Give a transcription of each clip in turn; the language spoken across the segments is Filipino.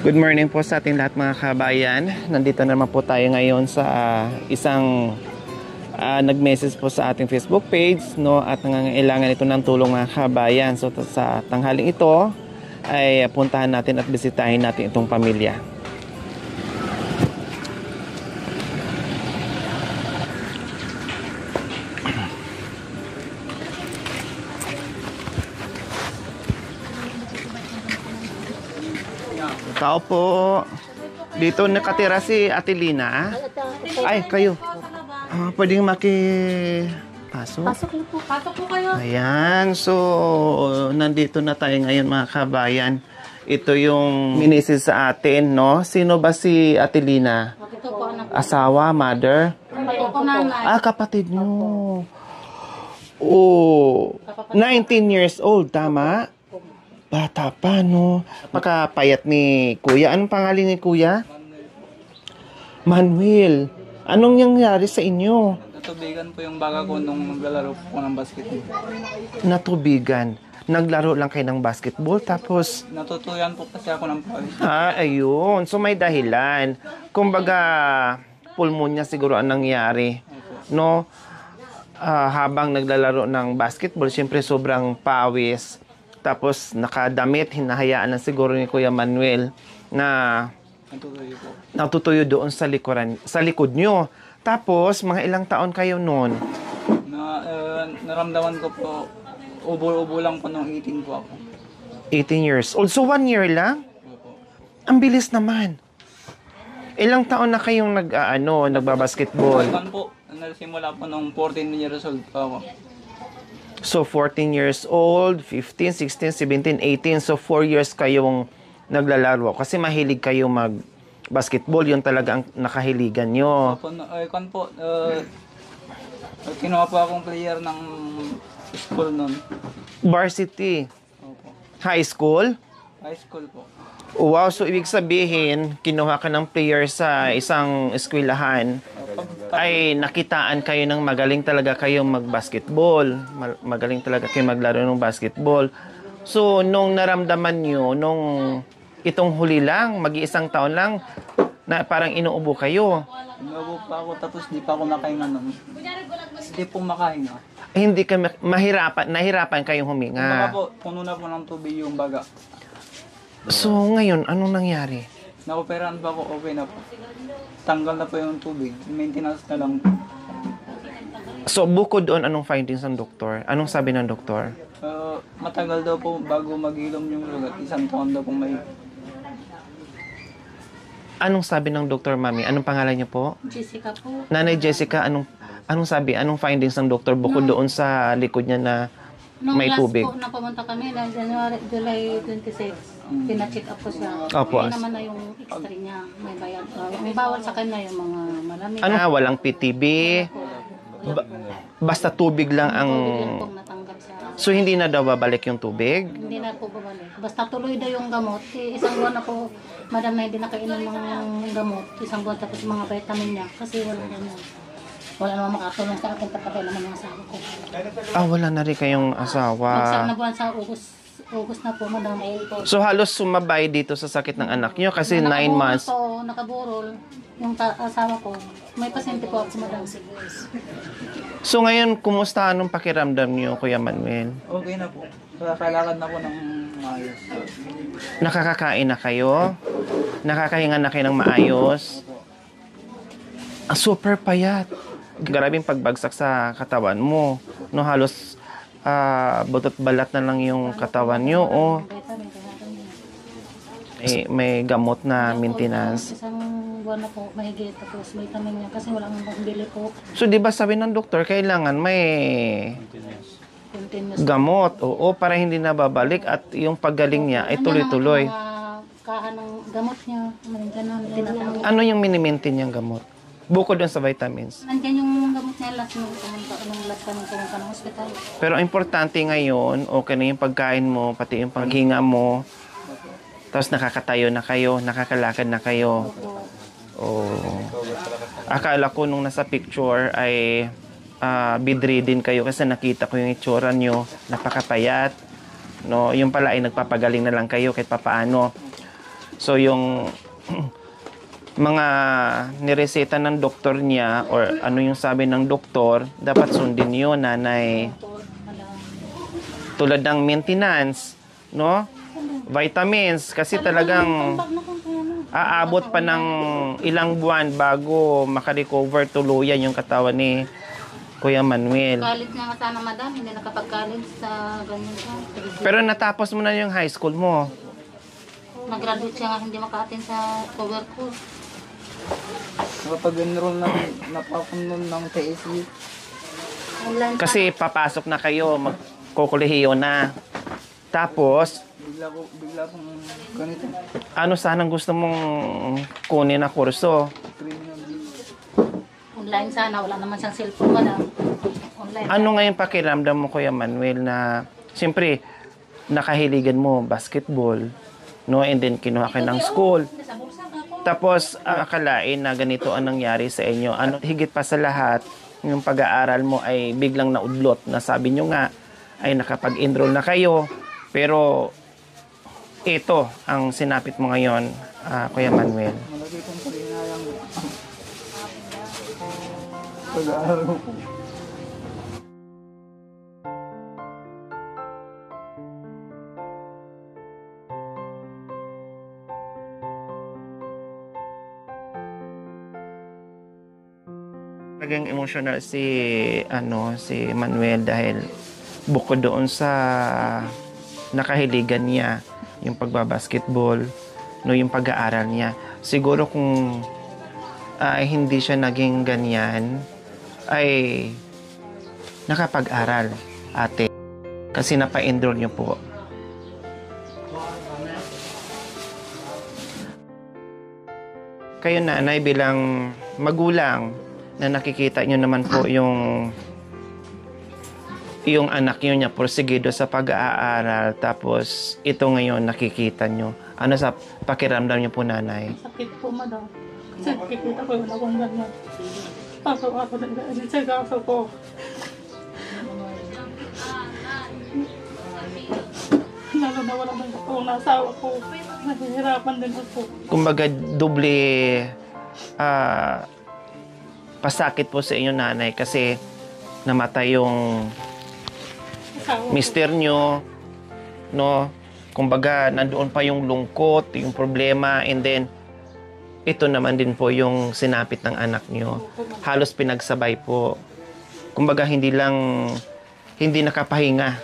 Good morning po sa ating lahat mga kabayan. Nandito naman po tayo ngayon sa isang nag-message po sa ating Facebook page, no, at nangangailangan ito ng tulong mga kabayan. So sa tanghaling ito ay puntahan natin at bisitahin natin itong pamilya. Tao po. Dito nakatira si Ate Lina. Ay, kayo. Pwedeng makipasok? Pasok po. Pasok po kayo. Ayan. So, nandito na tayo ngayon mga kabayan. Ito yung minisis sa atin, no? Sino ba si Ate Lina? Ito po anak. Asawa, mother? Kapatid ko nanay. Kapatid nyo. Oh, 19 years old, tama? Bata pa, no? Makapayat ni Kuya. Anong pangalan ni Kuya? Manuel. Anong nangyari sa inyo? Natubigan po yung baga ko nung maglalaro po ng basketball. Natubigan. Naglaro lang kayo ng basketball, tapos... Natutuyan po kasi ako ng pawis. Ayun. So may dahilan. Kumbaga, pulmonya siguro ang nangyari. No? Habang naglalaro ng basketball, siyempre sobrang pawis. Tapos nakadamit, hinahayaan na siguro ni Kuya Manuel na natutuyo doon sa likod nyo. Tapos, mga ilang taon kayo noon? Naramdaman ko po, ubo-ubo lang po nung 18 po ako. 18 years old. So, 1 year lang? Ang bilis naman. Ilang taon na kayong nagbabasketball? Po, nagsimula po nung 14 years old po ako. So, 14 years old, 15, 16, 17, 18. So, 4 years kayong naglalaro. Kasi mahilig kayo mag-basketball. Yun talaga ang nakahiligan nyo. Kinuha po akong player ng school nun. Varsity? Opo. High school? High school po. Wow, so ibig sabihin, kinuha ka ng player sa isang eskwelahan. Ay nakitaan kayo ng magaling talaga kayong mag-basketball. Magaling talaga kayo maglaro ng basketball. So, nung naramdaman nyo, nung itong huli lang, mag-iisang taon lang, na parang inuubo kayo. Inuubo pa ako, tapos di pa ako makahinga nun. Hindi po makahinga. Hindi ka nahirapan kayong huminga. Po, puno na po ng tubig yung baga. So, ngayon, anong nangyari? Naoperahan pa ako, okay na po. Tanggal na po yung tubig. Maintenance na lang po. So, bukod doon, anong findings ng doktor? Anong sabi ng doktor? Matagal daw po bago maghilom yung lugat. 1 taon daw po may... Anong sabi ng doktor, Mami? Anong pangalan niyo po? Jessica po. Nanay Jessica, anong sabi? Anong findings ng doktor bukod doon sa likod niya na may tubig? Nung last po na pumunta kami, na July 26, pina-check up po siya. Opo. Kaya naman na yung x-ray niya. May bayad. May bawal sa kanya yung mga malamig. Walang PTB? Basta tubig lang ang... Tubig lang pong natanggap sa... So, hindi na daw babalik yung tubig? Hindi na po babalik. Basta tuloy daw yung gamot. Isang buwan na po, madam na hindi nakainom ng gamot. Isang buwan tapos mga vitamin niya. Kasi wala naman makatulong sa akin kapatay naman ng asawa ko. Wala na rin kayong asawa. Magsak na buwan sa August na po, madam. So, halos sumabay dito sa sakit ng anak nyo kasi 9 months. Nakaburol yung asawa ko. May pasyente po ako, madam. So, ngayon, kumusta anong pakiramdam nyo, Kuya Manuel? Okay na po. Kailangan na po ng maayos. Nakakakain na kayo? Nakakahinga na kayo ng maayos? Super payat. Grabing pagbagsak sa katawan mo. No, halos butot balat na lang yung katawan nyo. May gamot na maintenance. Isang buwan na po, mahigit. Tapos vitamin niya kasi wala nang bili po. So, di ba sabi ng doktor, kailangan may Continuous. gamot. Oo, para hindi na babalik at yung paggaling niya ay tuloy-tuloy. Kahan ng gamot niya. Tinatawag. Ano yung minimaintain niyang gamot? Bukod dun sa vitamins. Nandiyan yung gamot niya last nung last kami pumunta ng hospital. Pero ang importante ngayon, okay na yung pagkain mo, pati yung paghinga mo. Tapos nakakatayo na kayo, nakakalakad na kayo. Akala ko nung nasa picture ay bedridden kayo kasi nakita ko yung itsura nyo, napakapayat. No, yung pala ay nagpapagaling na lang kayo kahit papaano. So yung mga nireseta ng doktor niya or ano yung sabi ng doktor, dapat sundin yun, nanay. Po, madam. Tulad ng maintenance, no? Vitamins, kasi talagang Pag na kung kaya na. aabot pa ng ilang buwan bago makarecover tuluyan yung katawan ni Kuya Manuel. College nga sana, madam. Hindi nakapag-college sa ganyan siya. Pero natapos mo na yung high school mo. Nag-graduate siya nga, hindi maka-attend sa cover course. Nakapag-enroll na pa ako nun ng TSU. Online Kasi papasok na kayo, magkukulehiyo na. Tapos, Bigla kong ganito. ano sanang gusto mong kunin na kurso? Criminal. online sana, wala naman siyang cellphone, madam. Online. Ano ngayon pakiramdam mo, Kuya Manuel, na siyempre, nakahiligan mo basketball, no? And then, kinuha ka ng school. Sa bulsa ka po. Tapos, akalain na ganito ang nangyari sa inyo. Ano, higit pa sa lahat, yung pag-aaral mo ay biglang naudlot. Nasabi nyo nga, ay nakapag-enroll na kayo. Pero, ito ang sinapit mo ngayon, Kuya Manuel. Malaki kong palinayang pag-aaral ko po. Talagang emotional si Manuel dahil bukod doon sa nakahiligan niya, yung pagbabasketball, no, yung pag-aaral niya. Siguro kung hindi siya naging ganyan, ay nakapag-aral, ate. Kasi napa-enroll niyo po. Kayo, nanay, bilang magulang, na nakikita nyo naman po yung anak nyo niya porsigido sa pag-aaral, tapos ito ngayon nakikita nyo. Ano sa pakiramdam nyo po, nanay? Sakit po, madam. Kasi kikita ko yung akong ganyan. Pasok ako na ganyan sa kaso ko. Lalo na wala nang ako ng asawa ko. Nahihirapan din ako. Kumbaga, doble pasakit po sa inyo, nanay, kasi namatay yung Asawa ko. mister nyo, no? Kumbaga, nandoon pa yung lungkot, yung problema, and then, ito naman din po yung sinapit ng anak nyo. Halos pinagsabay po. Kumbaga, hindi nakapahinga.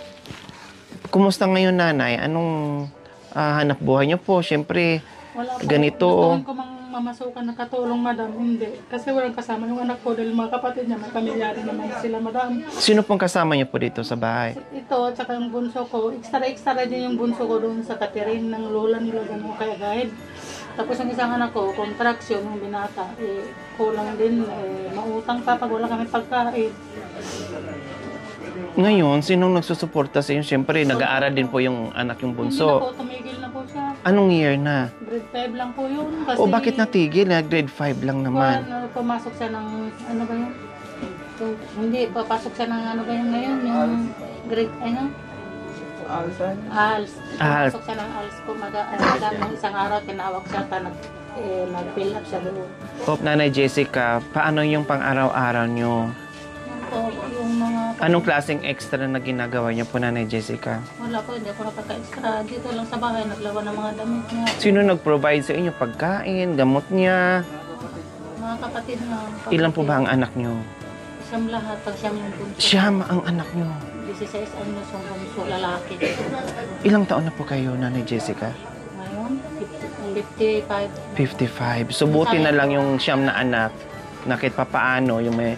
Kumusta ngayon, nanay? Anong hanap buhay nyo po? Siyempre, Wala po. ganito. Gustuin ko mang mamasukan na katulong, madam. Hindi. Kasi walang kasama yung anak ko dahil mga kapatid niya, may pamilyari naman sila, madam. Sino pong kasama nyo po dito sa bahay? Ito, tsaka yung bunso ko. Extra din yung bunso ko doon sa Catherine ng lola nila, gano'n kaya guide. Tapos yung isang anak ko, contraction, yung binata, kulang din, mautang pa pag wala kami pagkain. Ngayon, sinong nagsusuporta sa inyo? Siyempre, nag-aaral din po yung anak yung Hindi na bunso. po, tumigil na po siya. Anong year na? Grade 5 lang po yun. Kasi, O bakit natigil? Grade 5 lang naman. Pumasok siya ng, ano ba yun? Hindi, papasok siya ng ano ba yun ngayon? Yung grade, ano? Alsan. ALS. ALS. Pumasok siya ng ALS po. Ng isang araw, tinawag siya, nag-fill up siya doon. O, Nanay Jessica, paano yung pang-araw-araw nyo? Yan po, yung mga... Anong klaseng extra na ginagawa niyo po, Nanay Jessica? Wala po, hindi ako napagka-extra. Dito lang sa bahay, naglawa ng mga damit niya. Sino nag-provide sa inyo? Pagkain, gamot niya? Mga kapatid na. Ilan po ba ang anak nyo? Siyam lahat, pag siyam yung bunso. Siyam ang anak nyo. 16 anyos yung bunso, lalaki. Ilang taon na po kayo, Nanay Jessica? Ngayon, 55. 55. So, buti na lang yung siyam na anak na kahit papaano, yung may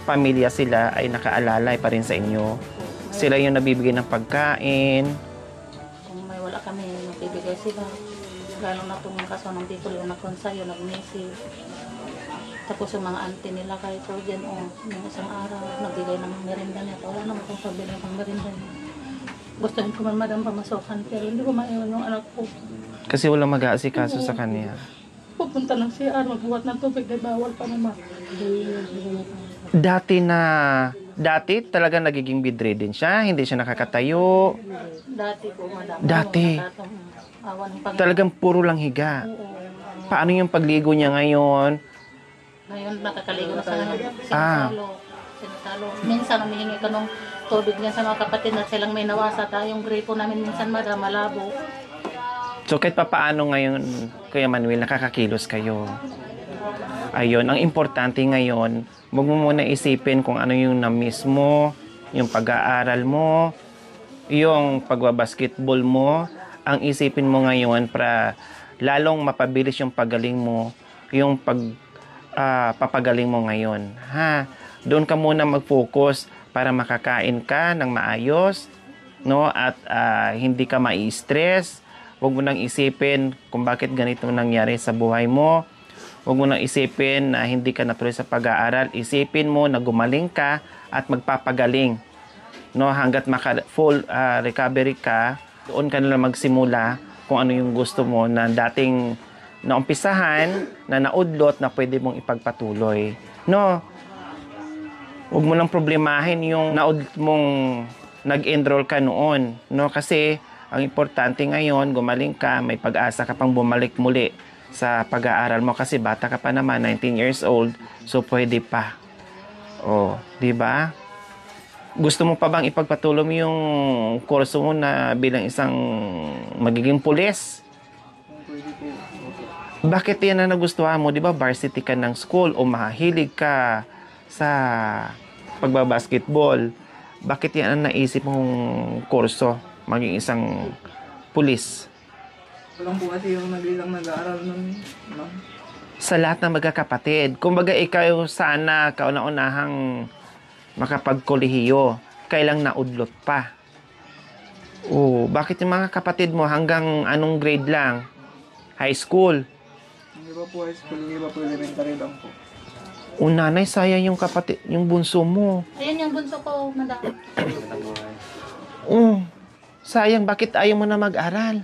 pamilya sila ay nakaalalay pa rin sa inyo. Sila yung nabibigay ng pagkain. Kung may wala kami, magbibigay sila. Lalo na itong kaso ng people, yung nag-consayo, nag-message. Tapos yung mga auntie nila kahit po dyan, yung isang araw, nagbigay ng merinda niya. Wala naman kung pabili ng merinda niya. Gustuhin ko man, madam, pamasukan, pero hindi ko maiwan yung anak ko. Kasi walang mag-aasikaso sa kanya. Pupunta ng CR, magbuhat ng tubig, dahil bawal pa naman. Dati talaga nagiging bedridden siya, hindi siya nakakatayo. Dati po, madam. Dati. Awa ng Panginoon. Talagang puro lang higa. Oo. Paano yung pagligo niya ngayon? Ngayon, nakakaligo na sa ngayon. Ah. Sinasalo. Minsan, humihingi ka ng tubig niya sa mga kapatid na silang may nawasa. Yung gripo namin minsan, madam, malabo. So kahit papaano ngayon, Kuya Manuel, nakakakilos kayo. Ayun, ang importante ngayon, huwag mo muna isipin kung ano yung na-miss mo, yung pag-aaral mo, yung pagbabasketball mo. Ang isipin mo ngayon para lalong mapabilis yung pagaling mo, yung papagaling mo ngayon. Ha? Doon ka muna mag-focus para makakain ka ng maayos, no? At hindi ka mai-stress. Huwag mo nang isipin kung bakit ganito nangyari sa buhay mo. Huwag mo nang isipin na hindi ka natuloy sa pag-aaral. Isipin mo na gumaling ka at magpapagaling. No, hanggat full recovery ka, doon ka na magsimula kung ano yung gusto mo na dating naumpisahan, na naudlot na pwede mong ipagpatuloy. No, huwag mo nang problemahin yung naudlot mong nag-enroll ka noon. No, kasi ang importante ngayon, gumaling ka, may pag-asa ka pang bumalik muli sa pag-aaral mo kasi bata ka pa naman, 19 years old, so pwede pa. Oh, di ba? Gusto mo pa bang ipagpatuloy mo yung kurso mo na bilang isang magiging pulis? Pwede po. Bakit yan na nagustuhan mo? Di ba varsity ka ng school o mahilig ka sa pagbabasketball? Bakit yan ang naisip mong kurso? Maging isang pulis? Walang po kasi yung nag-ilang nag-aaral nun. No? Sa lahat ng magkakapatid. Kumbaga ikaw sana kauna-unahang makapagkolehiyo, kailang naudlot pa. Oh, bakit yung mga kapatid mo hanggang anong grade lang? High school. Yung iba po high school, yung iba po elementary lang po. O nanay, sayang yung kapatid, yung bunso mo. Ayan yung bunso ko, madam. Oh, sayang, bakit ayaw mo na mag-aral?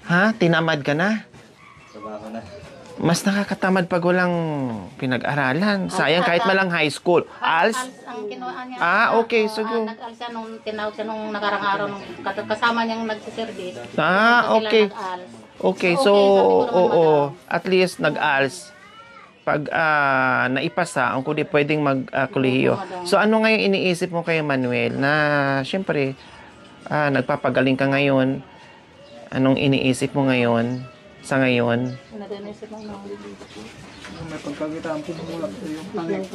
Ha? Tinamad ka na? Trabaho na. Mas nakakatamad pag walang pinag-aralan. Sayang kahit malang high school. ALS? Ang kinuha niya. Okay, sige. Nag-ALS siya nung tinawag siya nung nakarang araw nung kasama niyang nagsiservice. Okay. Okay, so, sabi ko naman, oo. madam. At least nag-ALS. Pag naipasa, ang kundi pwedeng mag-kolehiyo. So, ano ngayon iniisip mo kay Manuel na, syempre, nagpapagaling ka ngayon. Anong iniisip mo ngayon? Sa ngayon? Nadanisip mo na. May pagkakitaan po mula po yung pangit.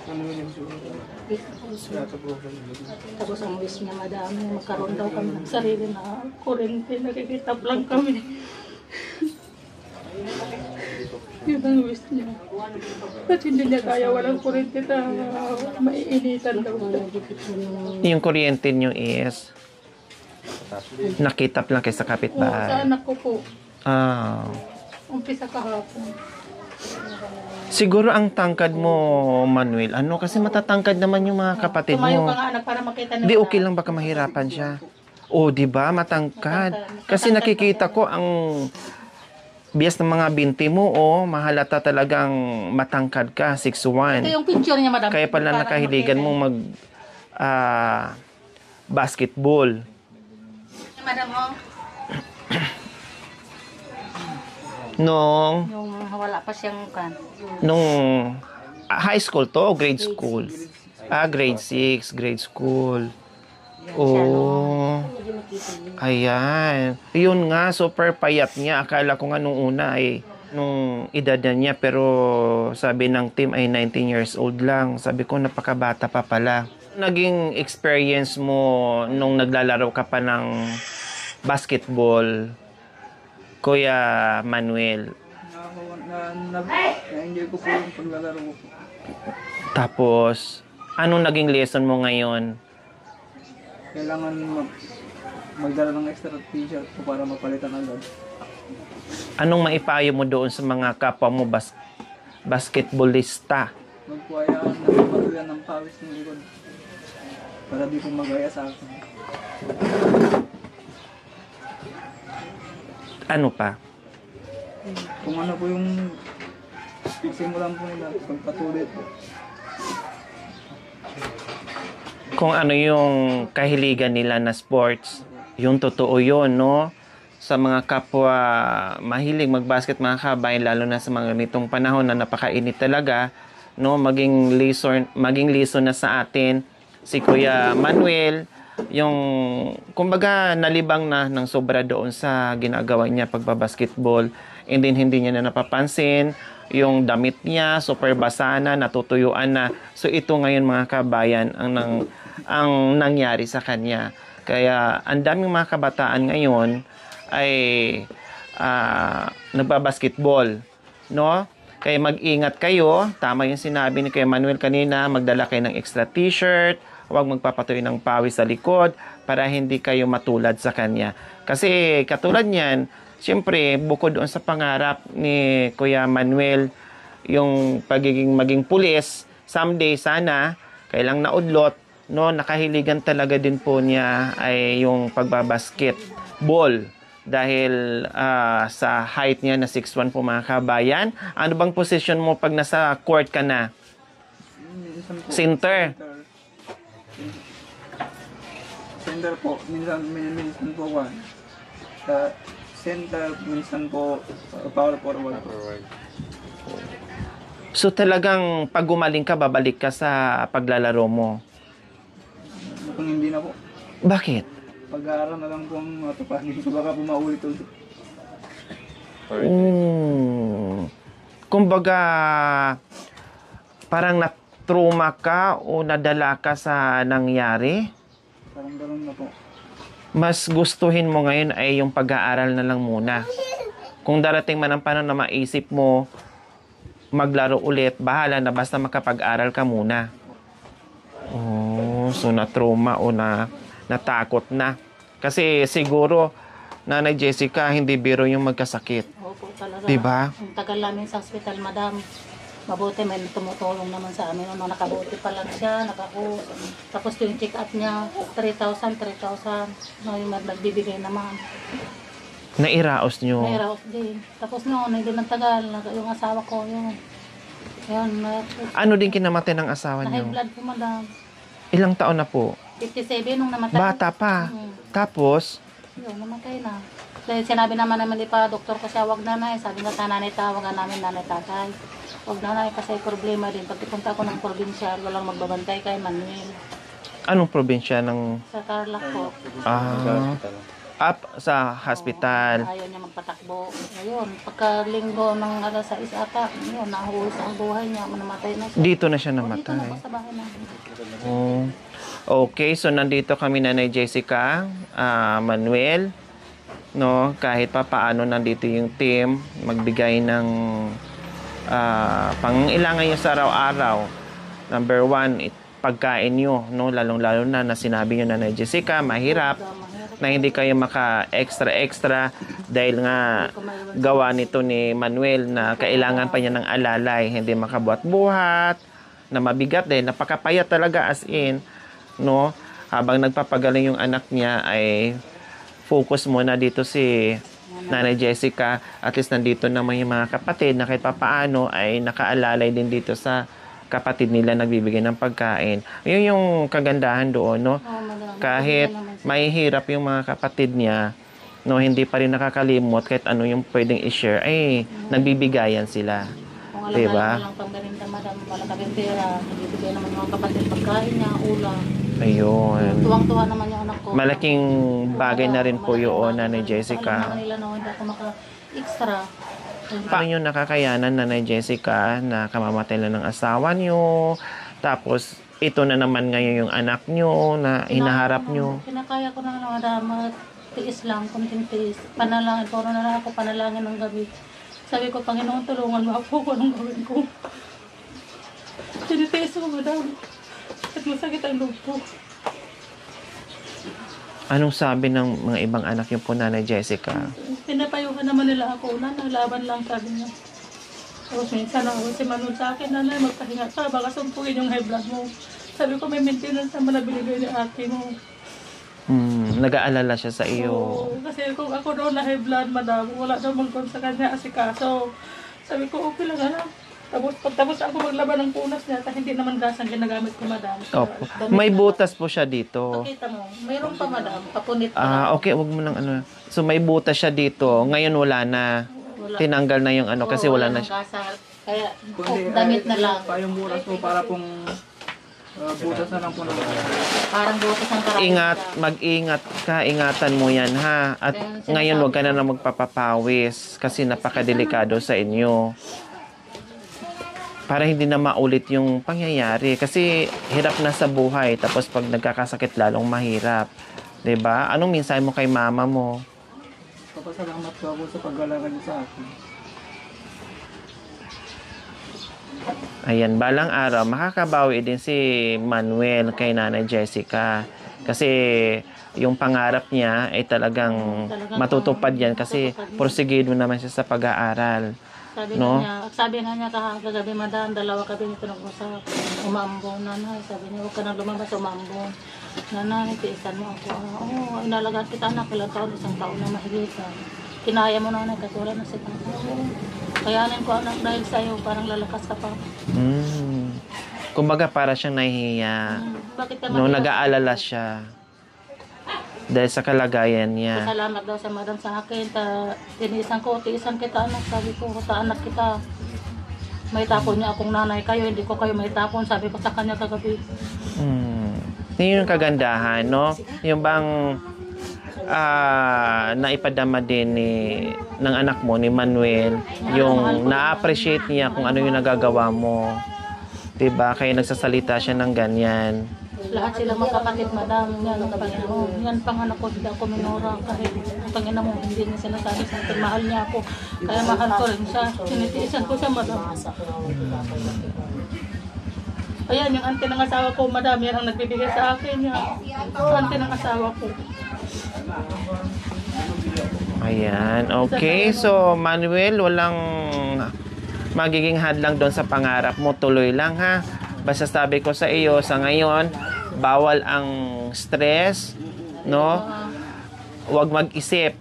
Ano yung Tapos ang wish niya, madam, magkaroon daw kami ng sarili na kurente. Nakikitap lang kami. Yun ang wish niya. At hindi niya kaya walang kurente na maiinitan daw. Yung kuryente nyo is nakitap lang kayo sa Oo, kapitbahay. sa anak ko po. Umpisa kahapon. Siguro ang tangkad mo, Manuel, kasi matatangkad naman yung mga kapatid Tumayo mo. ka nga anak para makita Di okay lang baka mahirapan siya. O, di ba? Matangkad. Kasi nakikita ko ang bias ng mga binti mo, mahalata talagang matangkad ka, 6'1". Ito yung picture niya, madam. Kaya pala Para nakahiligan makita. mong mag basketball. Madam, Nung wala pa siyang kan. high school to o grade school? Grade 6, grade school. Oh. Ayan. Yun nga, super payat niya. Akala ko nga nung una nung edad na niya, pero sabi ng team ay 19 years old lang. Sabi ko, napakabata pa pala. Naging experience mo nung naglalaro ka pa ng basketball, Kuya Manuel? Na-enjoy ko po yung paglalaro ko. Tapos, anong naging lesson mo ngayon? Kailangan magdala ng extra t-shirt po para mapalitan agad. Anong maipayo mo doon sa mga kapwa mo basketballista? Magpuayaan na matuyan ng pawis ng likod para di po magaya sa akin. Ano pa? Kung ano po yung simulan po nila, pagpatuloy po. kung ano yung kahiligan nila na sports. Yung totoo yun, no? Sa mga kapwa mahilig magbasket mga kabayan, lalo na sa mga ganitong panahon na napakainit talaga, no? Maging liso na sa atin si Kuya Manuel, yung kumbaga nalibang na ng sobra doon sa ginagawa niya pagbabasketball, and then hindi niya na napapansin yung damit niya super basa na, natutuyuan na. So ito ngayon mga kabayan ang nangyari sa kanya. Kaya ang daming mga kabataan ngayon ay nagbabasketball, no? Kaya mag-ingat kayo. Tama yung sinabi ni Kuya Manuel kanina, magdala kayo ng extra t-shirt, huwag magpapatuloy ng pawis sa likod para hindi kayo matulad sa kanya. Kasi katulad niyan, siyempre, bukod doon sa pangarap ni Kuya Manuel, yung maging pulis, someday sana, kailang naudlot, no, nakahiligan talaga din po niya ay yung pagbabasketball. Dahil sa height niya na 6'1" po mga kabayan. Ano bang position mo pag nasa court ka na? Center. Center po. Minsan po one. Sa center, minsan po power forward. So talagang pag gumaling ka, babalik ka sa paglalaro mo. Kung hindi na po, Bakit? pag-aaral na lang po ang matupanin ko. Baka po maulit ulit. Kumbaga, parang na-trauma ka o nadala ka sa nangyari? Parang gano'n na po. Mas gustuhin mo ngayon ay yung pag-aaral na lang muna. Kung darating man ang panahon na maisip mo maglaro ulit, bahala na, basta makapag-aral ka muna. Oh, so na-trauma o natakot na. Kasi siguro, Nanay Jessica, hindi biro yung magkasakit. Opo, talaga. Diba? Ang tagal namin sa hospital, madam. Mabuti, may tumutulong naman sa amin. Ano, nakabuti pa lang siya, tapos yung check-up niya, 3,000. No, yung nagbibigay naman. Nairaos nyo. Mayroon din. Tapos noon, hindi nang tagal, yung asawa ko, yun, Ano din kinamatay ng asawa na high nyo? blood po, madam. Ilang taon na po? 57 nung namatay. Bata pa. Tapos, Yun, namatay na. Dahil sinabi naman pa, doktor kasi wag nanay. Sabi nga nanay, tawagan namin nanay tatay. Wag nanay kasi problema din. Pag ipunta ako ng probinsya, walang magbabantay kay Manuel. anong probinsya ng Sa Tarlac po. up sa hospital? Ayaw niya magpatakbo. Ayun, pagkalinggo ng alas 6 ata, yun, nahuhuli sa ang buhay niya, namatay na siya. Dito na siya Dito na namatay. po sa bahay namin. Oh. Okay, so nandito kami Nanay Jessica, Manuel, no, kahit pa paano nandito yung team magbigay ng pangangailangan nyo sa araw-araw. Number 1, pagkain nyo, no, lalong-lalo na sinabi nyo Nanay Jessica, mahirap na hindi kayo maka-extra dahil nga gawa nito ni Manuel na kailangan pa niya ng alalay, hindi makabuhat-buhat, na mabigat dahil napakapayat talaga as in, no? Habang nagpapagaling yung anak niya ay focus muna dito si Nanay Jessica. At least nandito naman yung mga kapatid na kahit papaano ay nakaalalay din dito sa kapatid nila, nagbibigay ng pagkain. Yun yung kagandahan doon, no? Kahit mahihirap yung mga kapatid niya, no, hindi pa rin nakakalimot kahit ano yung pwedeng i-share, ay nagbibigayan sila. Kung alam Diba? na lang pang garinda, madam, wala kaming pera, nagbibigay naman yung mga kapatid pagkain niya, ulam. Ayun. Tuwang-tuwa naman yung anak ko. Malaking bagay na rin po yun, Nanay Jessica. Alam nila na hindi ako maka-extra. Paano nyo nakakayanan, Nanay Jessica, na kamamatay na ng asawa nyo, tapos ito na naman ngayon yung anak nyo na hinaharap nyo? Kinakaya ko na lang, madam, tiis lang, kunting tiis. Panalangin, puro na lang ako panalangin ng gabi. Sabi ko, Panginoon, tulungan mo ako kung anong gawin ko. Tinitiis ko, madam. At masakit ang loob ko. Anong sabi ng mga ibang anak yung po, Nanay Jessica? Pinapayuhan naman nila ako. Nanay, laban lang, sabi niya. Tapos minsan ako si Manuel sa akin, nanay, magpahinga ka, baka sumpugin yung high blood mo. Sabi ko, may maintenance naman na binigay ni ate mo. Nag-aalala siya sa iyo. Oo, kasi kung ako doon na high blood, madam, wala daw magkon sa kanya asikaso. Sabi ko, okay lang, alam. Tapos pagtapos ako maglaba ng punas niya, hindi naman gas ang ginagamit ko, madam. Opo. May butas po siya dito. Pakita mo, mayroon pa madam, kapunit pa. Okay, wag mo nang ano. So may butas siya dito. Ngayon wala na. Tinanggal na yung ano kasi wala na siya. Gasa. Kaya Kundi, damit na lang. Pa yung butas po para pong butas na lang po naman. Parang butas ang karami. Ingat, mag-ingat ka, ingatan mo yan ha. At ngayon wag ka na magpapapawis kasi napakadelikado sa inyo. Para hindi na maulit yung pangyayari. Kasi hirap na sa buhay. Tapos pag nagkakasakit, lalong mahirap. 'Di ba? Anong mensahe mo kay mama mo? Papasalamat ko ako sa pag-alaga niyo sa akin. Ayan, balang araw, makakabawi din si Manuel kay Nanay Jessica. Kasi yung pangarap niya ay talagang matutupad yan kasi porsigido naman siya sa pag-aaral. Sabi na niya kagabi, madam, dalawa kami nito nag-usap. Umambon, nanay. Sabi niya, huwag ka nang lumabas, umambon. Nanay, tiisan mo ako. Oo, inalagaan kita, anak. Ilang taon, isang taon na mahigit. Kinaya mo, nanay, kasi wala na si tata. Kayanin ko, anak, dahil sa'yo, parang lalakas ka pa. Kumbaga para siyang nahihiya. Bakit ka Nag-aalala siya. Dahil sa kalagayan niya. Salamat daw sa madam sa akin. Tiniisan kita, anak. Sabi ko, anak kita. May tapon niya akong nanay kayo, hindi ko kayo may tapon. Sabi ko sa kanya kagabi. Yun yung kagandahan, no? Yung bang naipadama din ng anak mo, ni Manuel, yung na-appreciate niya kung ano yung nagagawa mo. Diba? Kaya nagsasalita siya ng ganyan. Lahat sila magkapatid, madam. Yan ang Panginoon. Yan panganak ko, hindi ako minora. Kahit ang Panginoon mo, hindi niya sinasabi sa akin. Mahal niya ako. Kaya mahal ko rin siya. Sinitiisan ko siya, madam. Ayan, yung ante ng asawa ko, madam, yan ang nagbibigay sa akin. Yan. Ante ng asawa ko. Ayan. Okay. So, Manuel, walang magiging hadlang doon sa pangarap mo. Tuloy lang, ha? Basta sabi ko sa iyo, sa ngayon, bawal ang stress, no? Huwag mag-isip.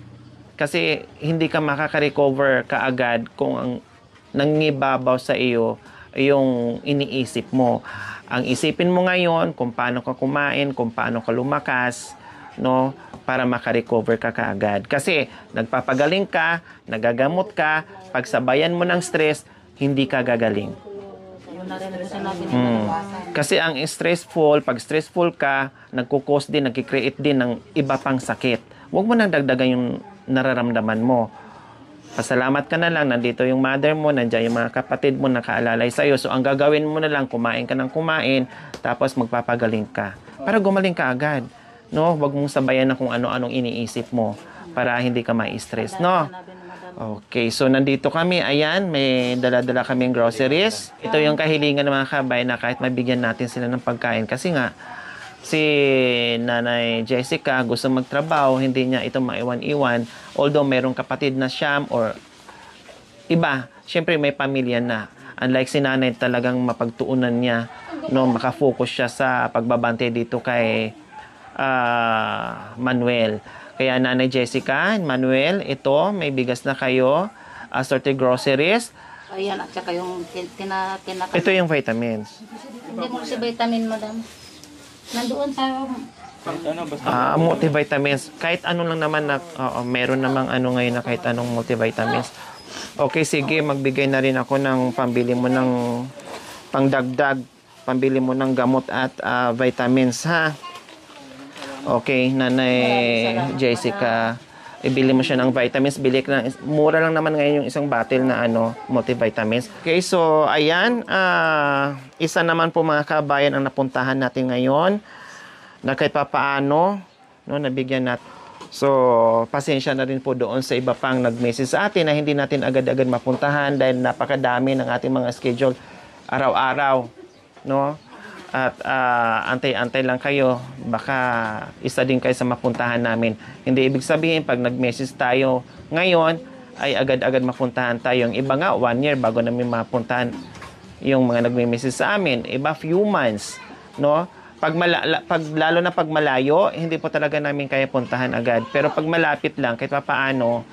Kasi hindi ka makaka-recover kaagad kung ang nangibabaw sa iyo yung iniisip mo. Ang isipin mo ngayon kung paano ka kumain, kung paano ka lumakas, no? Para maka-recover ka kaagad. Kasi nagpapagaling ka, nagagamot ka, pagsabayan mo ng stress, hindi ka gagaling. Kasi ang stressful, pag stressful ka, nagkukos din, nagkikreate din ng iba pang sakit. Huwag mo nang dagdagan yung nararamdaman mo. Pasalamat ka na lang, nandito yung mother mo, nandiyan yung mga kapatid mo nakaalalay sa'yo. So, ang gagawin mo na lang, kumain ka ng kumain, tapos magpapagaling ka. Para gumaling ka agad. No? Huwag mong sabayan na kung ano-anong iniisip mo para hindi ka ma-stress. No? Okay, so nandito kami. Ayan, may dala-dala kaming groceries. Ito yung kahilingan ng mga kabay na kahit mabigyan natin sila ng pagkain. Kasi nga, si Nanay Jessica gusto magtrabaho, hindi niya ito maiwan-iwan. Although mayroong kapatid na siyam or iba, syempre may pamilya na. Unlike si Nanay, talagang mapagtuunan niya, no, makafocus siya sa pagbabante dito kay Manuel. Kaya Nanay Jessica, Manuel, ito, may bigas na kayo, assorted groceries. Ayan, at saka yung Ito yung vitamins. Hindi mo si vitamin, madam. Nandoon sa... Multivitamins. Kahit ano lang naman na, meron namang ano ngayon na kahit anong multivitamins. Okay, sige, magbigay na rin ako ng pambili mo ng pangdagdag, pambili mo ng gamot at vitamins, ha? Okay, Nanay Jessica, ibili mo siya ng vitamins. Bili ka na, mura lang naman ngayon yung isang bottle na multivitamins. Okay, so ayan, isa naman po mga kabayan ang napuntahan natin ngayon na kahit papaano, no, nabigyan natin. So, pasensya na rin po doon sa iba pang nag-message sa atin na hindi natin agad-agad mapuntahan dahil napakadami ng ating mga schedule araw-araw, no? At antay-antay lang kayo, baka isa din kayo sa mapuntahan namin. Hindi ibig sabihin pag nag-message tayo ngayon ay agad-agad mapuntahan tayo. Yung iba nga 1 year bago namin mapuntahan yung mga nagme-message sa amin. Iba few months, no? Lalo na pag malayo, hindi po talaga namin kaya puntahan agad. Pero pag malapit lang, kahit paano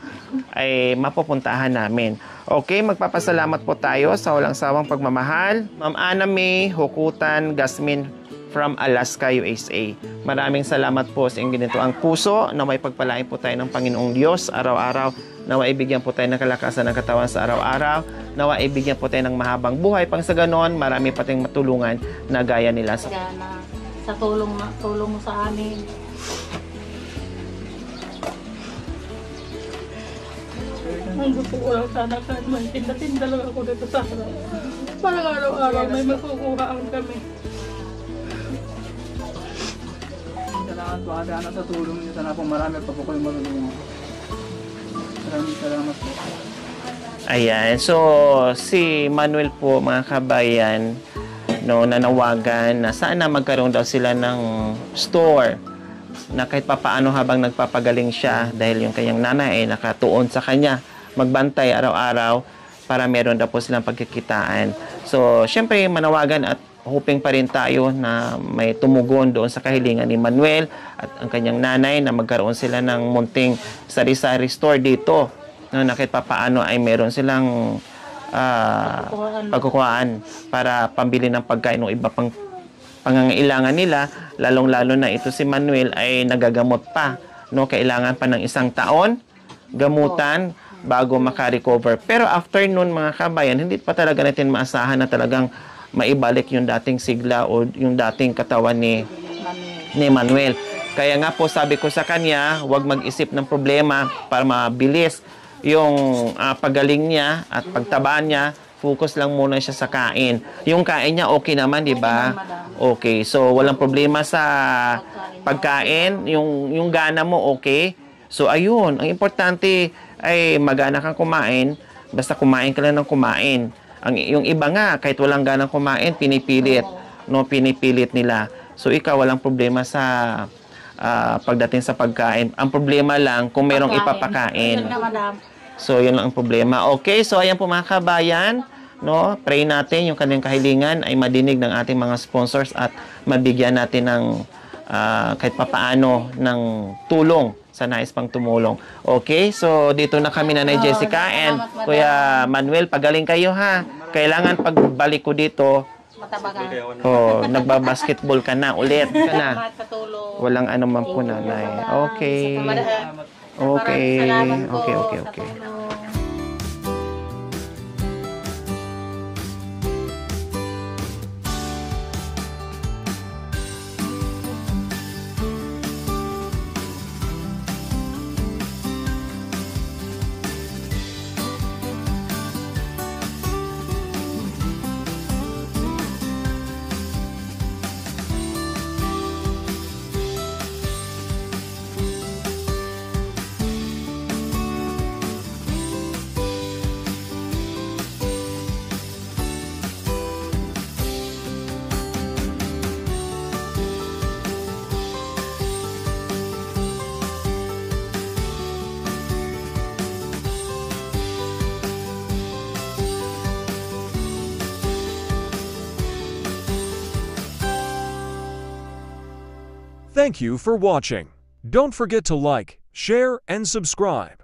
ay mapupuntahan namin. Okay, magpapasalamat po tayo sa walang sawang pagmamahal. Ma'am Ana May Hukutan Gasmin from Alaska, USA. Maraming salamat po sa inyong ginito ang puso na may pagpalain po tayo ng Panginoong Diyos araw-araw. Nawa ibigyan po tayo ng kalakasan ng katawan sa araw-araw. Nawa ibigyan po tayo ng mahabang buhay. Pang sa ganon, marami pa tayong matulungan na gaya nila. Sana sa tulong mo sa amin. Ang gusto ko lang sana kahit may tinda-tinda lang ako dito sa harap. Parang araw-araw may makukuhaan kami. Salamat po ate Ana sa tulong niyo. Sana po marami pa po kayo marunong. Maraming salamat po. Ayan. So, si Manuel po, mga kabayan, no, nanawagan na sana magkaroon daw sila ng store na kahit papaano habang nagpapagaling siya dahil yung kanyang nanay ay nakatuon sa kanya magbantay araw-araw para meron daw po silang pagkikitaan. So, syempre manawagan at hoping pa rin tayo na may tumugon doon sa kahilingan ni Manuel at ang kanyang nanay na magkaroon sila ng munting sari-sari store dito na kahit papaano ay meron silang pagkukuhaan para pambili ng pagkain o iba pang pangangailangan nila, lalong-lalo na ito si Manuel ay nagagamot pa, no? Kailangan pa ng 1 taon gamutan bago makarecover. Pero after nun, mga kabayan, hindi pa talaga natin maasahan na talagang maibalik yung dating sigla o yung dating katawan ni Manuel. Kaya nga po sabi ko sa kanya, huwag mag-isip ng problema para mabilis yung pagaling niya at pagtaba niya. Focus lang muna siya sa kain. Yung kain niya okay naman, di ba? Okay. So, walang problema sa pagkain. Yung gana mo okay. So, ayun. Ang importante ay magana kang kumain. Basta kumain ka lang ng kumain. Yung iba nga, kahit walang ganang kumain, pinipilit. No, pinipilit nila. So, ikaw walang problema sa pagdating sa pagkain. Ang problema lang kung merong ipapakain. So, yun lang ang problema. Okay, so ayan po mga kabayan, no? Pray natin yung kanyang kahilingan ay madinig ng ating mga sponsors at mabigyan natin ng kahit papaano ng tulong sa nais pang tumulong. Okay, so dito na kami Nanay Jessica and Kuya Manuel, pagaling kayo ha. Kailangan pagbalik ko dito, nagbabasketball ka na ulit. Ka na. Walang anuman po Nanay. Okay. Okay. Okay. Thank you for watching. Don't forget to like, share, and subscribe.